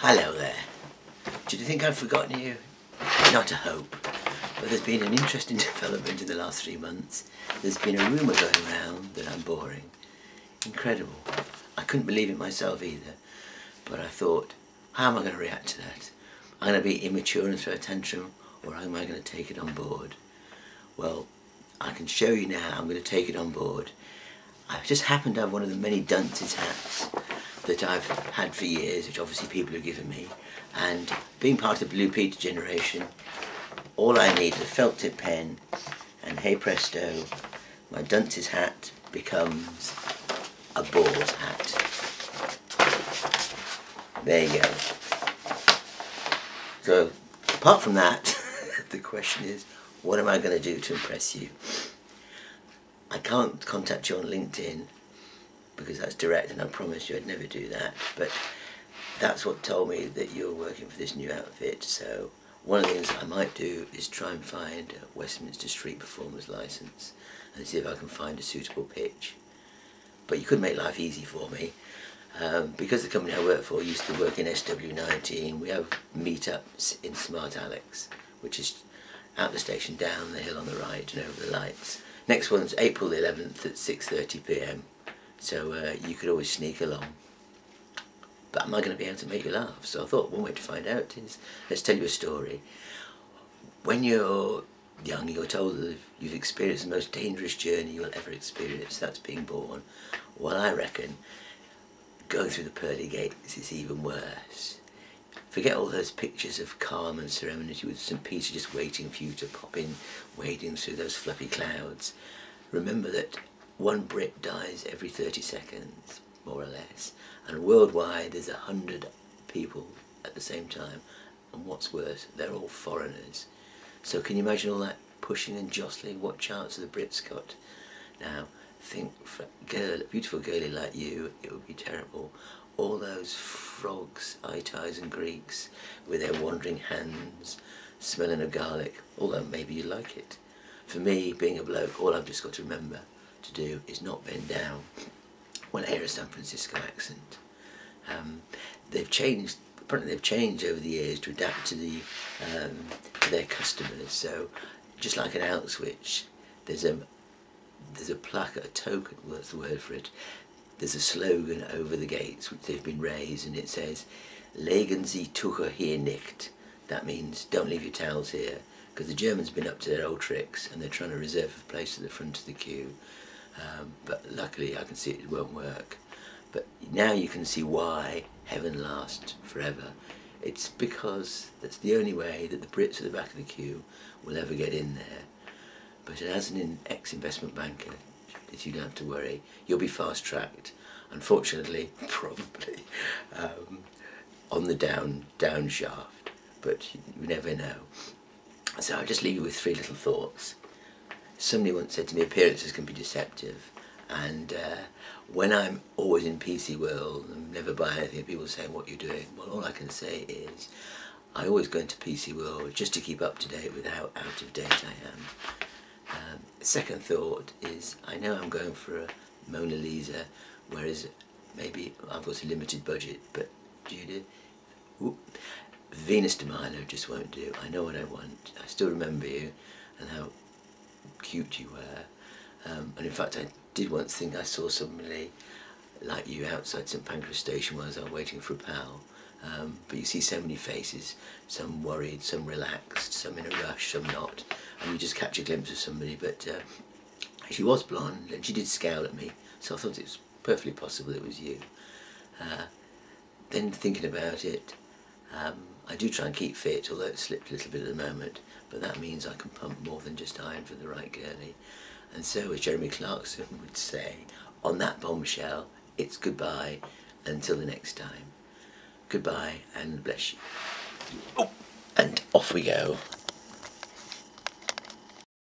Hello there. Did you think I'd forgotten you? Not a hope. But there's been an interesting development in the last 3 months. There's been a rumour going around that I'm boring. Incredible. I couldn't believe it myself either. But I thought, how am I going to react to that? I'm going to be immature and throw a tantrum, or am I going to take it on board? Well, I can show you now I'm going to take it on board. I just happen to have one of the many dunces hats that I've had for years, which obviously people have given me, and being part of the Blue Peter generation, all I need is a felt tip pen, and hey presto, my dunce's hat becomes a ball's hat. There you go. So apart from that, the question is, what am I going to do to impress you? I can't contact you on LinkedIn because that's direct, and I promised you I'd never do that, but that's what told me that you're working for this new outfit. So one of the things I might do is try and find a Westminster Street Performers licence and see if I can find a suitable pitch. But you could make life easy for me. Because the company I work for used to work in SW19, we have meetups in Smart Alex, which is out the station, down the hill on the right and over the lights. Next one's April the 11th at 6:30 PM, so you could always sneak along. But am I going to be able to make you laugh? So I thought one way to find out is, let's tell you a story. When you're young, you're told that you've experienced the most dangerous journey you'll ever experience, that's being born. Well, I reckon going through the pearly gates is even worse. Forget all those pictures of calm and serenity with St. Peter just waiting for you to pop in, wading through those fluffy clouds. Remember that one Brit dies every 30 seconds, more or less, and worldwide there's 100 people at the same time, and what's worse, they're all foreigners. So can you imagine all that pushing and jostling? What chance have the Brits got? Now, think for a beautiful girlie like you, it would be terrible. All those frogs, Italians and Greeks, with their wandering hands, smelling of garlic, although maybe you like it. For me, being a bloke, all I've just got to remember to do is not bend down when I hear a San Francisco accent. They've changed, apparently they've changed over the years to adapt to to their customers. So, just like an out switch, there's a plaque, a token, well, that's the word for it. There's a slogan over the gates which they've been raised, and it says, "Legen Sie Tücher hier nicht." That means don't leave your towels here, because the Germans have been up to their old tricks and they're trying to reserve a place at the front of the queue. But luckily I can see it won't work. But now you can see why heaven lasts forever. It's because that's the only way that the Brits at the back of the queue will ever get in there. But as an ex-investment banker, you don't have to worry, you'll be fast-tracked, unfortunately, probably, on the down shaft, but you never know. So I'll just leave you with 3 little thoughts. Somebody once said to me, appearances can be deceptive, and when I'm always in PC world and never buy anything, people say, what you're doing, well, all I can say is, I always go into PC world just to keep up to date with how out of date I am. Second thought is, I know I'm going for a Mona Lisa, whereas maybe I've got a limited budget, but Judith, Venus de Milo just won't do. I know what I want. I still remember you and how cute you were. And in fact, I did once think I saw somebody like you outside St Pancras station while I was waiting for a pal. But you see so many faces, some worried, some relaxed, some in a rush, some not, and you just catch a glimpse of somebody. But she was blonde and she did scowl at me, so I thought it was perfectly possible it was you. Then thinking about it, I do try and keep fit, although it slipped a little bit at the moment, but that means I can pump more than just iron for the right girlie. And so, as Jeremy Clarkson would say, on that bombshell, it's goodbye until the next time. Goodbye and bless you. Oh, and off we go.